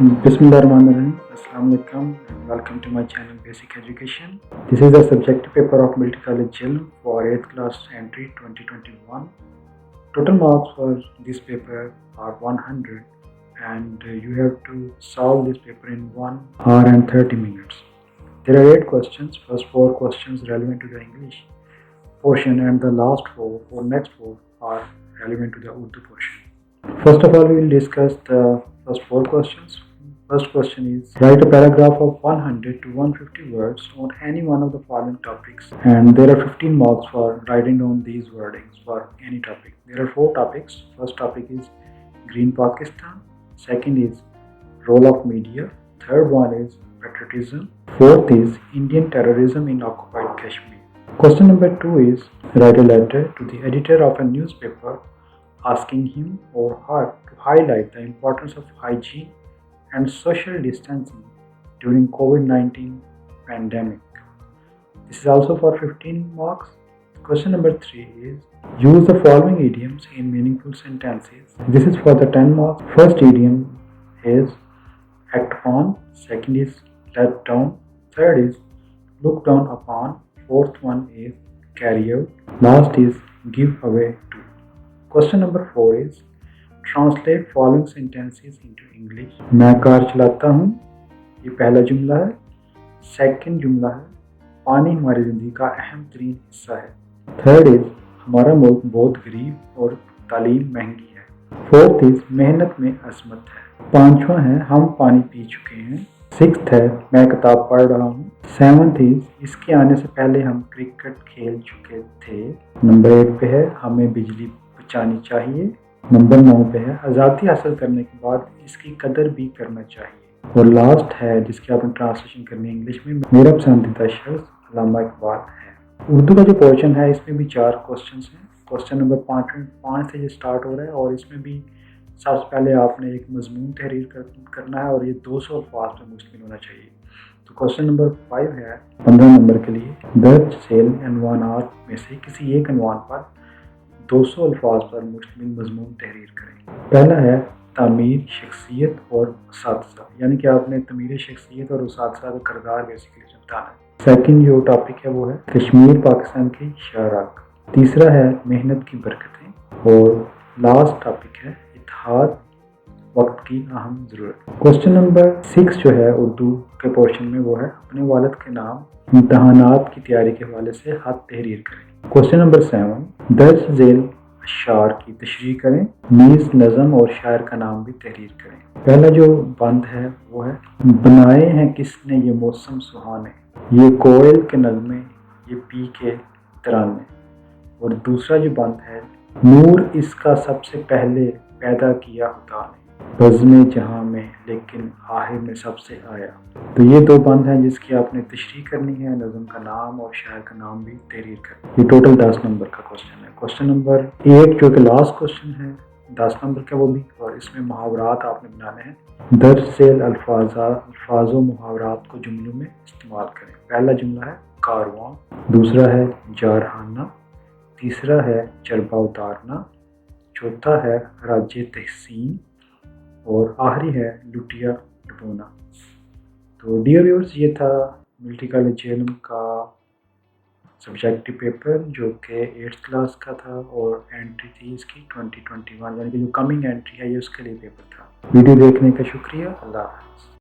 Bismillahirrahmanirrahim. Assalamu alaikum and welcome to my channel Basic Education. This is the subjective paper of Multi-College Ilm for 8th class entry 2021. Total marks for this paper are 100 and you have to solve this paper in 1 hour and 30 minutes. There are 8 questions. First 4 questions relevant to the English portion and the last 4 or next 4 are relevant to the Urdu portion. First of all, we will discuss the first 4 questions. First question is, write a paragraph of 100 to 150 words on any one of the following topics, and there are 15 marks for writing down these wordings for any topic. There are 4 topics. First topic is Green Pakistan. Second is role of media. Third one is patriotism. Fourth is Indian terrorism in occupied Kashmir. Question number 2 is, write a letter to the editor of a newspaper asking him or her to highlight the importance of hygiene and social distancing during COVID-19 pandemic. This is also for 15 marks. Question number 3 is, use the following idioms in meaningful sentences. This is for the 10 marks. First idiom is act upon. Second is let down. Third is look down upon. Fourth one is carry out. Last is give away to. Question number 4 is, translate following sentences into English. मैं car चलाता हूँ, ये पहला जुमला है. Second जुमला है, पानी हमारी ज़िंदगी का अहम तरीन हिस्सा है. थर्ड इज, हमारा मुल्क बहुत गरीब और तालीम महंगी है. फोर्थ इज, मेहनत में अजमत है. पांचवा है, हम पानी पी चुके हैं. सिक्स्थ है, मैं किताब पढ़ रहा हूँ. सेवंथ इज, इसके आने से पहले हम क्रिकेट खेल चुके थे. नंबर 8 पे है, हमें बिजली बचानी चाहिए. नंबर 9 पे है, आज़ादी हासिल करने के बाद इसकी कदर भी करना चाहिए. और लास्ट है, जिसकी आपने ट्रांसलेशन करनी है इंग्लिश में, मेरा पसंदीदा शख्स अल्लामा इकबाल है. उर्दू का जो पोर्शन है इसमें भी 4 क्वेश्चंस हैं. क्वेश्चन नंबर 5 से ये स्टार्ट हो रहा है और इसमें भी सबसे पहले आपने एक मजमून तहरीर करना है और ये 200 अल्फाज पर मुश्तमिल होना चाहिए. तो क्वेश्चन नंबर 5 है 15 नंबर के लिए, दर्ज सेल अनवानात में से किसी एक अनवान पर 200 अल्फाज पर मुश्तमिल मजमून तहरीर करें. पहला है तामीर शख्सियत और उसातिज़ा, यानी कि आपने तमीर शख्सियत और उसातिज़ा का किरदार बेसिकली बताना है. सेकंड जो टॉपिक है वो है कश्मीर पाकिस्तान की शाहराग. तीसरा है मेहनत की बरकतें. और लास्ट टॉपिक है इत्तेहाद वक्त की अहम ज़रूरत. क्वेश्चन नंबर 6 जो है उर्दू के पोर्शन में वो है अपने वालिद के नाम इम्तहानात की तैयारी के हवाले से खत तहरीर करें. क्वेश्चन नंबर 7, दर्ज झेल अशार की तशरीह करें. नीज़ नज़म और शायर का नाम भी तहरीर करें. पहला जो बंद है वो है, बनाए हैं किसने ये मौसम सुहाने, ये कोयल के नगमे, ये पी के तराने. और दूसरा जो बंद है, नूर इसका सबसे पहले पैदा किया खुदा ने, बज़्म जहाँ में लेकिन आखिर में सबसे आया. तो ये 2 बंद हैं जिसकी आपने तशरीह करनी है, नज़म का नाम और शायर का नाम भी तहरीर करनी. ये टोटल 10 नंबर का क्वेश्चन है. क्वेश्चन नंबर 8 जो कि लास्ट क्वेश्चन है 10 नंबर का वो भी, और इसमें मुहावरात आपने बनाने हैं. दर्ज सेल अल्फाजों मुहावरात को जुमलों में इस्तेमाल करें. पहला जुमला है कारवां, दूसरा है जारहाना, तीसरा है चरबा उतारना, चौथा है राजे तहसीन और आखिरी है लुटिया डुबोना. तो डियर व्यूअर्स, ये था मल्टी कॉलेज इल्म का सब्जेक्टिव पेपर जो कि 8th क्लास का था और एंट्री थी इसकी 2021, यानी कि जो कमिंग एंट्री है ये उसके लिए पेपर था. वीडियो देखने का शुक्रिया. अल्लाह हाफ़िज़.